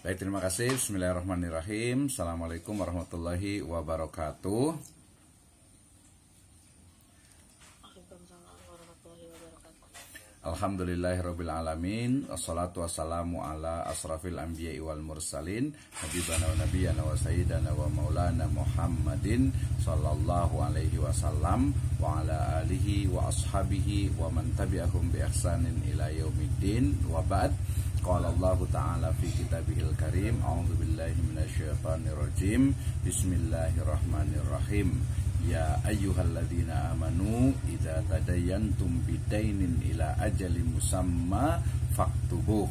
Baik, terima kasih. Bismillahirrahmanirrahim. Assalamualaikum warahmatullahi wabarakatuh. Alhamdulillahirrabbilalamin. Assalatu wassalamu ala asrafil anbiya'i wal mursalin habibana wa nabiyana wa sayyidana wa maulana Muhammadin sallallahu alaihi wasallam wa ala alihi wa ashabihi wa man tabi'ahum bi ihsanin ila yaumiddin wa ba'd. Qala Allah Ta'ala fi kitabihil karim, a'udzu billahi minasyaitonir rajim. Bismillahirrahmanirrahim. Ya ayyuhalladzina amanu idza tadayantum bidainin ila ajalin musamma faktubuh.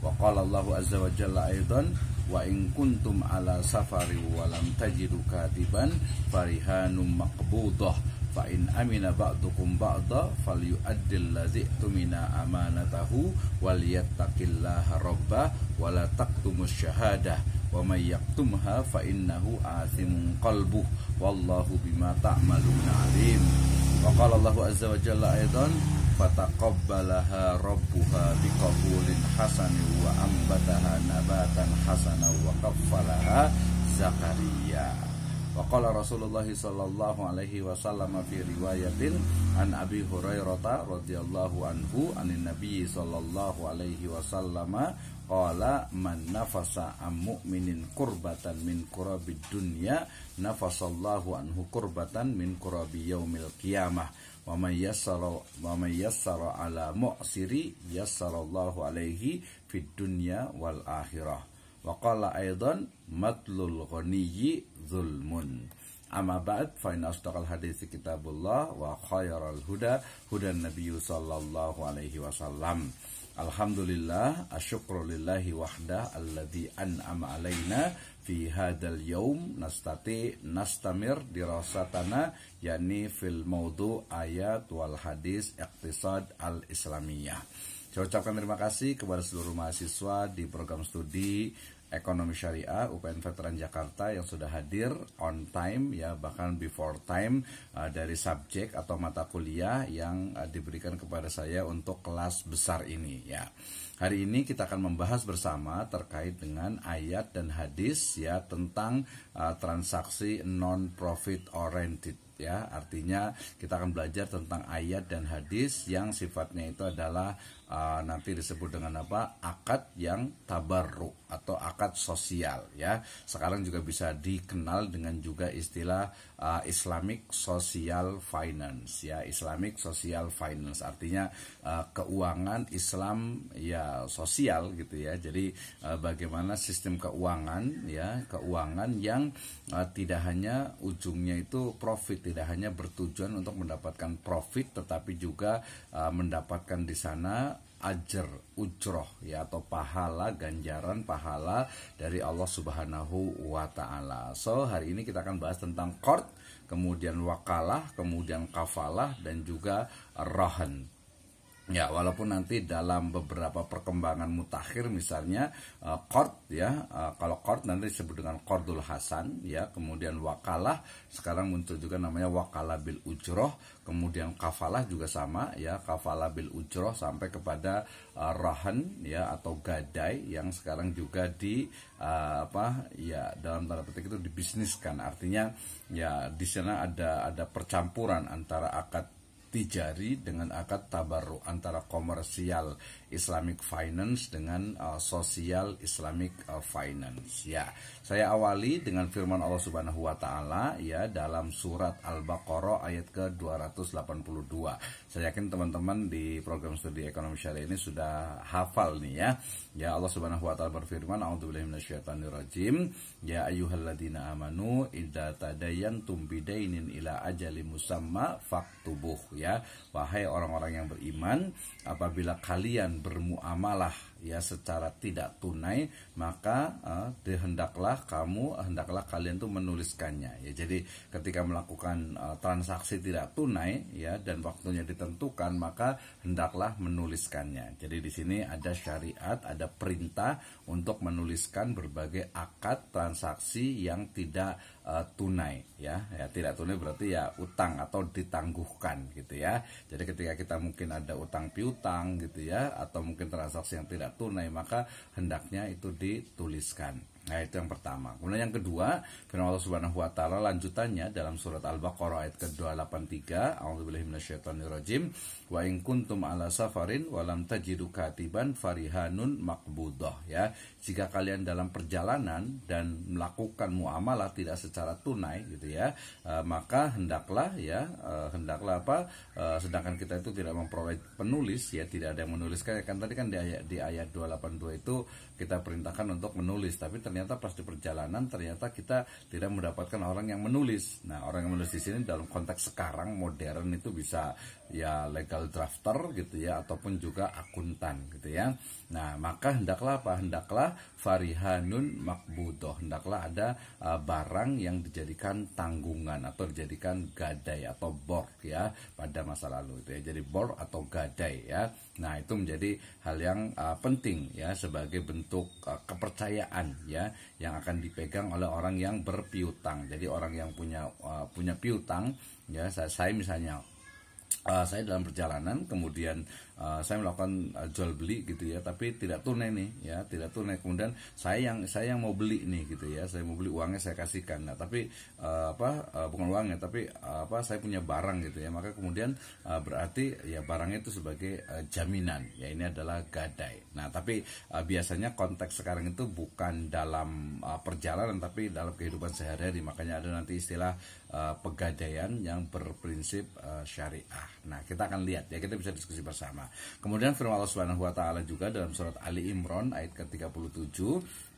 Wa qala Allahu azza wa jalla aidan wa in kuntum ala safari wa lam tajidu katiban farihanum maqbudah fa in amina ba'dukum ba'da falyu'addil ladzi tumina amanatahu wal yattaqillaha rabbah wa la taqtumus syahadah wa may yaktumha fa innahu athimun qalbuh wallahu bima ta'maluna alim. Wa qala Allahu azza wa jalla aidan fataqabbalaha rabbuha biqabulin hasanin wa ambataha nabatan hasanan wa kaffalaha Zakaria. Wa qala Rasulullah sallallahu alaihi wasallam fi riwayatin an Abi Hurairah radhiyallahu anhu anin Nabi sallallahu alaihi wasallam qala man nafasa am mu'minin kurbatan min kurabid dunya nafasallahu anhu kurbatan min kurabi yaumil qiyamah wa may yassara ala mu'siri yassarallahu alaihi fid dunya wal akhirah. Wa qala aidan matlul ghaniyyi zulmun. Amma ba'd fa inna asdaqal hadithi kitabullah wa khairal huda hudan nabiyyu sallallahu alaihi wasallam. Alhamdulillah, asyukru lillahi wahdah alladzi an'ama alaina fi hadzal yaum nastamir dirasatana yakni fil maudu ayat wal hadis iqtisad al-islamiyah. Saya ucapkan terima kasih kepada seluruh mahasiswa di program studi Ekonomi Syariah UPN Veteran Jakarta yang sudah hadir on time ya, bahkan before time dari subjek atau mata kuliah yang diberikan kepada saya untuk kelas besar ini ya. Hari ini kita akan membahas bersama terkait dengan ayat dan hadis ya tentang transaksi non-profit oriented ya. Artinya kita akan belajar tentang ayat dan hadis yang sifatnya itu adalah nanti disebut dengan apa? Akad yang tabarruk atau akad sosial ya. Sekarang juga bisa dikenal dengan juga istilah Islamic Social Finance ya. Islamic Social Finance artinya keuangan Islam ya sosial gitu ya. Jadi bagaimana sistem keuangan ya, keuangan yang tidak hanya ujungnya itu profit, tidak hanya bertujuan untuk mendapatkan profit, tetapi juga mendapatkan di sana ajar, ujroh ya, atau pahala, ganjaran pahala dari Allah Subhanahu wa Ta'ala. So hari ini kita akan bahas tentang qard, kemudian wakalah, kemudian kafalah, dan juga rahan. Ya, walaupun nanti dalam beberapa perkembangan mutakhir misalnya qard ya, kalau qard nanti disebut dengan qardul hasan ya, kemudian wakalah sekarang muncul juga namanya wakalah bil ujroh, kemudian kafalah juga sama ya, kafalah bil ujroh sampai kepada rahan ya atau gadai yang sekarang juga di dalam tanda petik itu dibisniskan. Artinya ya di sana ada percampuran antara akad tijari dengan akad tabarruk, antara komersial Islamic Finance dengan sosial Islamic Finance ya. Saya awali dengan firman Allah Subhanahu wa Ta'ala ya dalam surat Al-Baqarah ayat ke-282. Saya yakin teman-teman di program studi Ekonomi Syariah ini sudah hafal nih ya. Ya, Allah Subhanahu wa Ta'ala berfirman, a'udzubillahi minasyaitonirrajim, ya ayyuhalladzina amanu idza tadayantum bidainin ila ajalin musamma faktubuh ya. Wahai orang-orang yang beriman, apabila kalian bermuamalah ya secara tidak tunai, maka hendaklah kalian tuh menuliskannya ya. Jadi ketika melakukan transaksi tidak tunai ya dan waktunya ditentukan, maka hendaklah menuliskannya. Jadi di sini ada syariat, ada perintah untuk menuliskan berbagai akad transaksi yang tidak tunai ya. Tidak tunai berarti ya utang atau ditangguhkan gitu ya. Jadi ketika kita mungkin ada utang piutang gitu ya, atau mungkin transaksi yang tidak tunai, maka hendaknya itu dituliskan. Nah, itu yang pertama. Kemudian yang kedua, firman Allah Subhanahu wa taala lanjutannya dalam surat Al-Baqarah ayat ke-283, A'udzubillahi minasyaitonirrajim, wa in kuntum ala safarin wa lam tajidu katiban farihanun maqbudah, ya. Jika kalian dalam perjalanan dan melakukan muamalah tidak secara tunai gitu ya, maka hendaklah sedangkan kita itu tidak memperoleh penulis, ya, tidak ada yang menuliskan. Kan tadi kan di ayat 282 itu kita perintahkan untuk menulis, tapi ternyata pas di perjalanan ternyata kita tidak mendapatkan orang yang menulis. Nah, orang yang menulis di sini dalam konteks sekarang modern itu bisa ya legal drafter gitu ya, ataupun juga akuntan gitu ya. Nah, maka hendaklah apa? Hendaklah farihanun makbudoh, hendaklah ada barang yang dijadikan tanggungan atau dijadikan gadai atau bor ya pada masa lalu itu ya. Jadi bor atau gadai ya. Nah, itu menjadi hal yang penting ya, sebagai bentuk kepercayaan ya, yang akan dipegang oleh orang yang berpiutang. Jadi orang yang punya piutang ya, saya misalnya saya dalam perjalanan kemudian saya melakukan jual beli gitu ya, tapi tidak tunai nih ya, tidak tunai. Kemudian saya yang mau beli nih gitu ya, saya mau beli, uangnya saya kasihkan. Nah, tapi bukan uangnya, tapi saya punya barang gitu ya, maka kemudian berarti ya barangnya itu sebagai jaminan ya, ini adalah gadai. Nah, tapi biasanya konteks sekarang itu bukan dalam perjalanan, tapi dalam kehidupan sehari-hari. Makanya ada nanti istilah pegadaian yang berprinsip syariah. Nah, kita akan lihat ya, kita bisa diskusi bersama. Kemudian firman Allah Subhanahu wa taala juga dalam surat Ali Imran ayat ke-37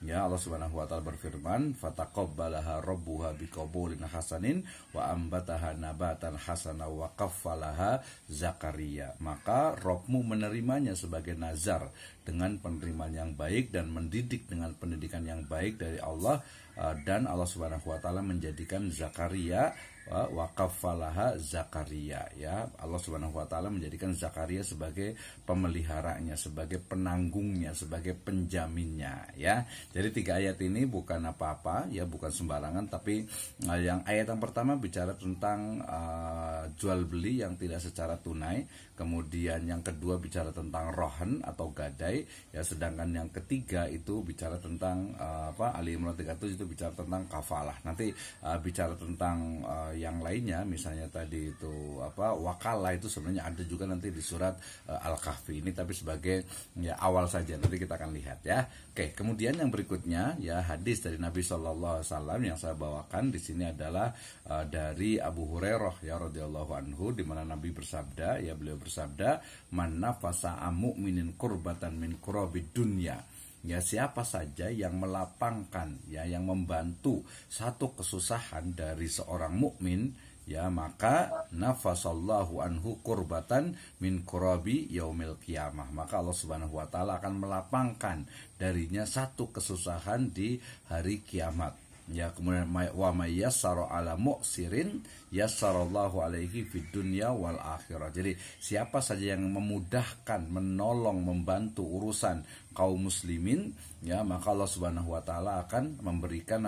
ya, Allah Subhanahu wa taala berfirman, fataqabbalaha rabbuha biqabulin hasanin wa ambataha nabatan hasana wa qaffalaha Zakaria. Maka Rabbmu menerimanya sebagai nazar dengan penerimaan yang baik dan mendidik dengan pendidikan yang baik dari Allah, dan Allah Subhanahu wa taala menjadikan Zakaria wa qaffalaha Zakaria ya. Allah Subhanahu wa taala menjadikan Zakaria sebagai pemeliharanya, sebagai penanggungnya, sebagai penjaminnya ya. Jadi 3 ayat ini bukan apa-apa ya, bukan sembarangan, tapi yang ayat yang pertama bicara tentang jual beli yang tidak secara tunai, kemudian yang kedua bicara tentang rohan atau gadai ya, sedangkan yang ketiga itu bicara tentang Ali Imran 37 itu bicara tentang kafalah. Nanti bicara tentang yang lainnya, misalnya tadi itu wakalah, itu sebenarnya ada juga nanti di surat Al-Kahfi ini, tapi sebagai ya awal saja, nanti kita akan lihat ya. Oke, kemudian yang berikutnya ya, hadis dari Nabi Shallallahu Alaihi Wasallam yang saya bawakan di sini adalah dari Abu Hurairah ya radhiyallahu anhu, di mana Nabi bersabda ya, beliau bersabda, man nafasa mu'minin kurbatan min kurabid dunya. Ya, siapa saja yang melapangkan ya, yang membantu satu kesusahan dari seorang mukmin ya, maka nafasallahu anhu kurbatan min kurabi yaumil qiyamah. Maka Allah Subhanahu wa taala akan melapangkan darinya satu kesusahan di hari kiamat. Ya, kemudian wa may yassara ala mu'sirin yassarallahu alaihi fid dunya wal akhirah. Jadi siapa saja yang memudahkan, menolong, membantu urusan kaum muslimin ya, maka Allah Subhanahu wa taala akan memberikan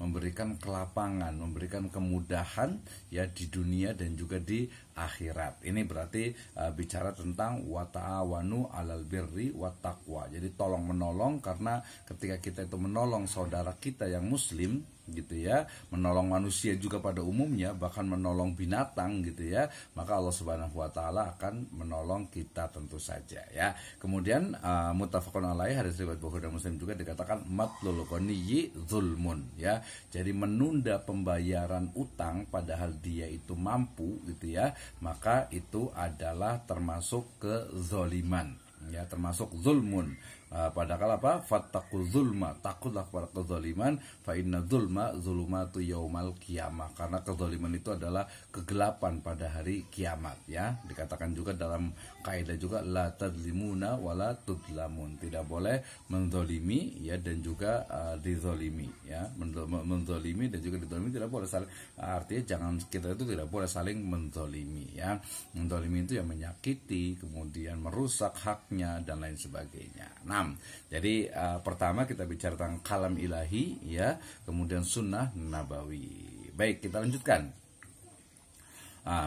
memberikan kelapangan, memberikan kemudahan ya di dunia dan juga di akhirat. Ini berarti bicara tentang wa ta'awanu 'alal birri wat taqwa. Jadi tolong menolong, karena ketika kita itu menolong saudara kita yang muslim gitu ya, menolong manusia juga pada umumnya, bahkan menolong binatang gitu ya, maka Allah Subhanahu wa taala akan menolong kita tentu saja ya. Kemudian muttafaqun alaih, hadis riwayat Bukhari dan Muslim juga dikatakan matlul ghaniyyi zulmun ya. Jadi menunda pembayaran utang padahal dia itu mampu gitu ya, maka itu adalah termasuk kezaliman ya, termasuk zulmun. Padahal fattaqu zulma, takutlah pada kezaliman, fa inna zulma zulumatu yaumal qiyamah, karena kezaliman itu adalah kegelapan pada hari kiamat ya. Dikatakan juga dalam kaidah juga la tadzlimuna wala tudlamun, tidak boleh menzalimi ya, dan juga dizalimi ya, menzalimi dan juga dizalimi tidak boleh saling, artinya jangan, kita itu tidak boleh saling menzalimi ya. Menzalimi itu yang menyakiti, kemudian merusak haknya dan lain sebagainya. Nah, jadi pertama kita bicara tentang kalam ilahi ya, kemudian sunnah nabawi. Baik, kita lanjutkan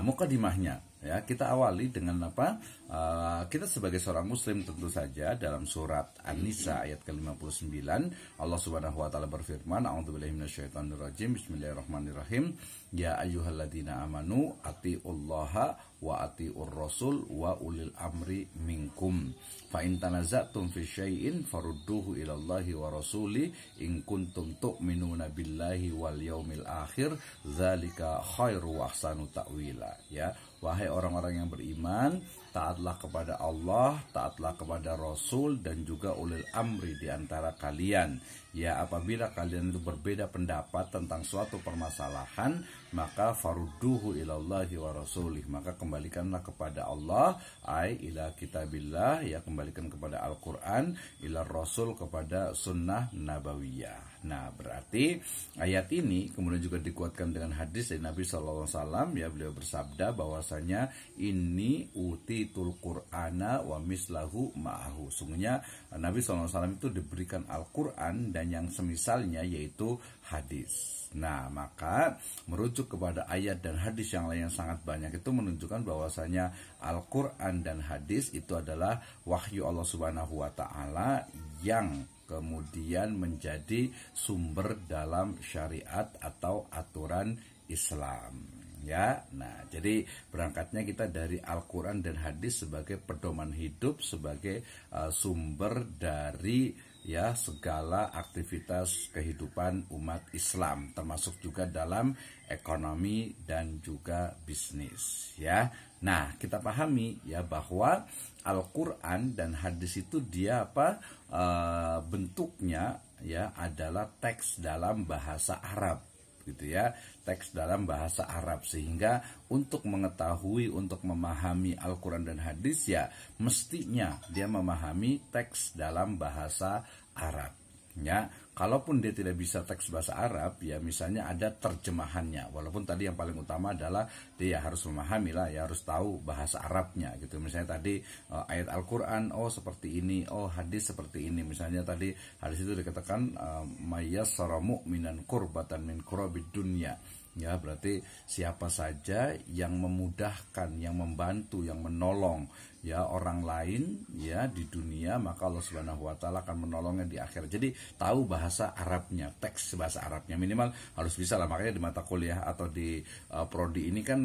mukadimahnya ya. Kita awali dengan kita sebagai seorang muslim tentu saja dalam surat An-Nisa ayat ke-59 Allah Subhanahu wa taala berfirman, a'udzubillahi minasyaitonirrajim, bismillahirrahmanirrahim, ya ayyuhalladzina amanu atiullaha wa atiur rasul wa ulil amri minkum fa in tanaza'tum fi syai'in farudduhu ilallahi wa rasuli in kuntum tu'minuna billahi wal yaumil akhir dzalika khairu wa ahsanu ta'wila. Ya, wahai orang-orang yang beriman, taatlah kepada Allah, taatlah kepada Rasul dan juga ulil amri di antara kalian. Ya, apabila kalian itu berbeda pendapat tentang suatu permasalahan, maka farudduhu ilallahi wa rasulih, maka kembalikanlah kepada Allah, ai ila kitabillah, ya kembalikan kepada Al-Qur'an, ila Rasul kepada sunnah nabawiyah. Nah, berarti ayat ini kemudian juga dikuatkan dengan hadis dari Nabi SAW, ya beliau bersabda bahwasanya ini utitul Qur'ana wa mislahu ma'ahu. Sungguhnya Nabi SAW itu diberikan Al-Quran dan yang semisalnya yaitu hadis. Nah, maka merujuk kepada ayat dan hadis yang lain yang sangat banyak itu menunjukkan bahwasanya Al-Quran dan hadis itu adalah wahyu Allah Subhanahu wa taala yang kemudian menjadi sumber dalam syariat atau aturan Islam. Ya, nah jadi berangkatnya kita dari Al-Quran dan hadis sebagai pedoman hidup, sebagai sumber dari ya segala aktivitas kehidupan umat Islam, termasuk juga dalam ekonomi dan juga bisnis. Ya, nah kita pahami ya bahwa Al-Quran dan hadis itu dia bentuknya ya adalah teks dalam bahasa Arab. Gitu ya, teks dalam bahasa Arab, sehingga untuk mengetahui, untuk memahami Al-Quran dan hadis ya mestinya dia memahami teks dalam bahasa Arab. Ya, kalaupun dia tidak bisa teks bahasa Arab, ya misalnya ada terjemahannya. Walaupun tadi yang paling utama adalah dia harus memahami lah, ya harus tahu bahasa Arabnya gitu. Misalnya tadi ayat Al-Quran, oh seperti ini, oh hadis seperti ini. Misalnya tadi hadis itu dikatakan mayyassara mu'minan qurbatan min qurabid dunya. Ya, berarti siapa saja yang memudahkan, yang membantu, yang menolong ya orang lain ya di dunia, maka Allah Subhanahu wa taala akan menolongnya di akhirat. Jadi tahu bahasa Arabnya, teks bahasa Arabnya minimal harus bisa lah. Makanya di mata kuliah atau di prodi ini kan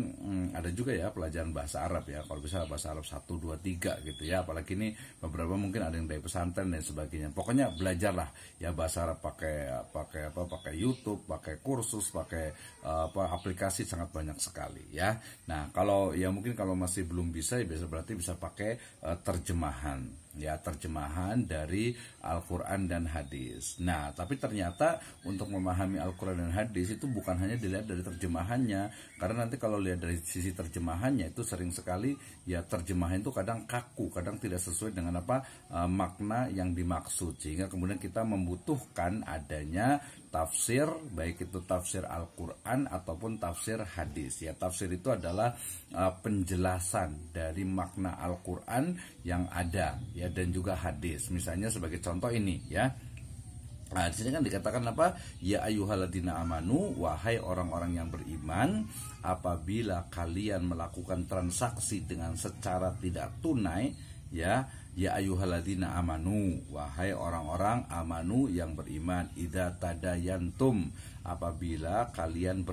ada juga ya pelajaran bahasa Arab ya. Kalau bisa bahasa Arab 1 2 3 gitu ya. Apalagi ini beberapa mungkin ada yang dari pesantren dan sebagainya. Pokoknya belajarlah ya bahasa Arab pakai YouTube, pakai kursus, pakai aplikasi, sangat banyak sekali ya. Nah, kalau ya mungkin kalau masih belum bisa ya berarti bisa pakai terjemahan ya, terjemahan dari Al-Quran dan hadis. Nah, tapi ternyata untuk memahami Al-Quran dan hadis itu bukan hanya dilihat dari terjemahannya, karena nanti kalau lihat dari sisi terjemahannya itu sering sekali ya terjemahan itu kadang kaku, kadang tidak sesuai dengan makna yang dimaksud, sehingga kemudian kita membutuhkan adanya tafsir, baik itu tafsir Al-Quran ataupun tafsir hadis. Ya, tafsir itu adalah penjelasan dari makna Al-Quran yang ada ya dan juga hadis. Misalnya sebagai contoh ini ya. Nah, di sini kan dikatakan apa? Ya ayyuhalladzina amanu, wahai orang-orang yang beriman, apabila kalian melakukan transaksi dengan secara tidak tunai, ya ayyuhalladzina amanu, wahai orang-orang amanu yang beriman, idza tadayantum, apabila kalian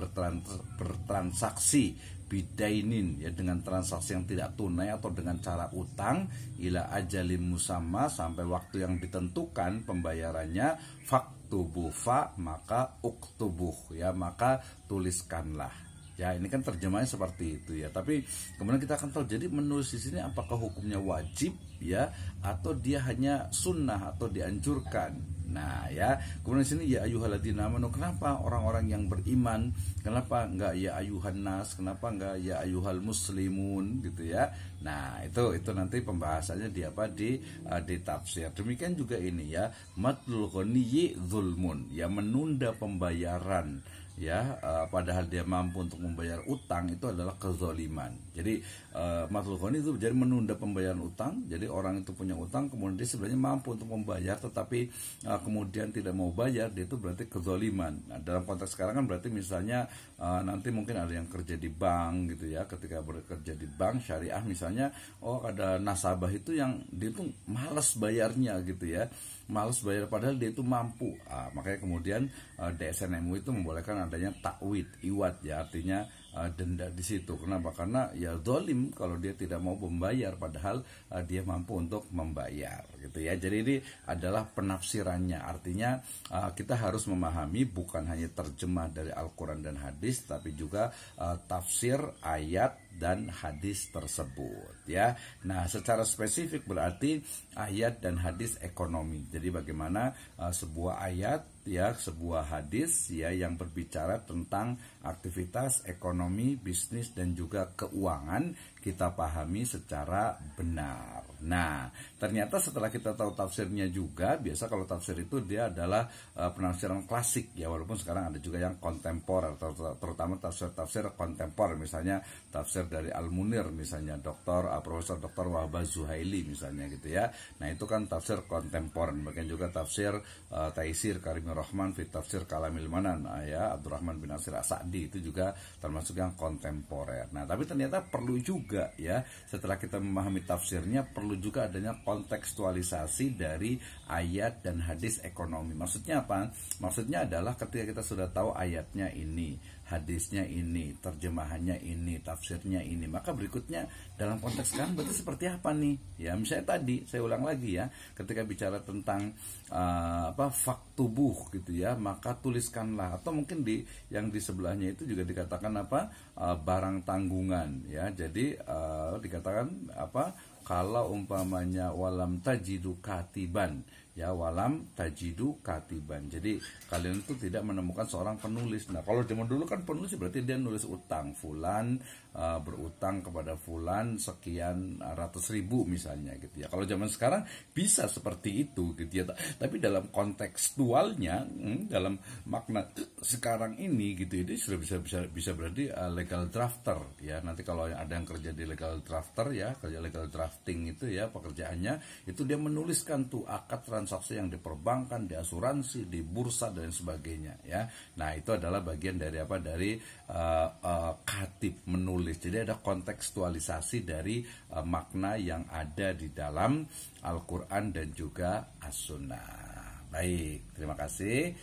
bertransaksi bidainin ya dengan transaksi yang tidak tunai atau dengan cara utang, ila ajalim musamma, sampai waktu yang ditentukan pembayarannya, faktubuh, maka uktubuh ya, maka tuliskanlah. Ya, ini kan terjemahnya seperti itu ya. Tapi kemudian kita akan tahu, jadi menulis di sini apakah hukumnya wajib ya, atau dia hanya sunnah atau dianjurkan. Nah ya, kemudian di sini ya ayyuhalladzina amanu, kenapa orang-orang yang beriman? Kenapa enggak ya ayyuhan nas? Kenapa enggak ya ayyuhal muslimun gitu ya? Nah, itu nanti pembahasannya di tafsir. Demikian juga ini ya, matlul ghaniyyi zulmun, ya menunda pembayaran ya padahal dia mampu untuk membayar utang, itu adalah kezaliman. Jadi matlul ghani itu jadi menunda pembayaran utang. Jadi orang itu punya utang, kemudian dia sebenarnya mampu untuk membayar, tetapi kemudian tidak mau bayar, dia itu berarti kezaliman. Nah, dalam konteks sekarang kan berarti misalnya nanti mungkin ada yang kerja di bank gitu ya, ketika bekerja di bank syariah misalnya, oh ada nasabah itu yang dia itu malas bayarnya gitu ya, malas bayar padahal dia itu mampu. Makanya kemudian DSN MUI itu membolehkan adanya takwid, iwat ya, artinya denda di situ. Kenapa? Karena ya zalim kalau dia tidak mau membayar padahal dia mampu untuk membayar gitu ya. Jadi ini adalah penafsirannya. Artinya kita harus memahami bukan hanya terjemah dari Al-Qur'an dan hadis, tapi juga tafsir ayat dan hadis tersebut ya. Nah, secara spesifik berarti ayat dan hadis ekonomi. Jadi bagaimana sebuah ayat ya, sebuah hadis ya yang berbicara tentang aktivitas ekonomi, bisnis dan juga keuangan kita pahami secara benar. Nah, ternyata setelah kita tahu tafsirnya juga, biasa kalau tafsir itu dia adalah penafsiran klasik ya, walaupun sekarang ada juga yang kontemporer, terutama tafsir-tafsir kontemporer, misalnya tafsir dari Al-Munir misalnya, Profesor Dr. Wahbah Zuhaili misalnya gitu ya. Nah, itu kan tafsir kontemporer. Bagian juga tafsir Taisir Karimur Rahman fi Tafsir Kalamil Manan ya, Abdurrahman bin Nasir As-Sa'di, itu juga termasuk yang kontemporer. Nah, tapi ternyata perlu juga ya, setelah kita memahami tafsirnya, perlu juga adanya kontekstualisasi dari ayat dan hadis ekonomi. Maksudnya apa? Maksudnya adalah ketika kita sudah tahu ayatnya ini, hadisnya ini, terjemahannya ini, tafsirnya ini, maka berikutnya dalam konteks sekarang berarti seperti apa nih? Ya, misalnya tadi saya ulang lagi ya, ketika bicara tentang faktubuh gitu ya, maka tuliskanlah, atau mungkin yang di sebelahnya itu juga dikatakan barang tanggungan ya. Jadi dikatakan kalau umpamanya walam tajidu katiban ya, walam tajidu katiban. Jadi kalian itu tidak menemukan seorang penulis. Nah, kalau zaman dulu kan penulis berarti dia nulis utang, fulan berutang kepada fulan sekian ratus ribu misalnya gitu ya. Kalau zaman sekarang bisa seperti itu gitu ya. Tapi dalam kontekstualnya, dalam makna sekarang ini gitu, ini sudah bisa berarti legal drafter ya. Nanti kalau ada yang kerja di legal drafter ya, kerja legal drafting itu ya, pekerjaannya itu dia menuliskan tuh akad transaksi yang di perbankan, di asuransi, di bursa dan sebagainya ya. Nah, itu adalah bagian dari dari katib, menulis. Jadi ada kontekstualisasi dari makna yang ada di dalam Al-Quran dan juga As-Sunnah. Baik, terima kasih.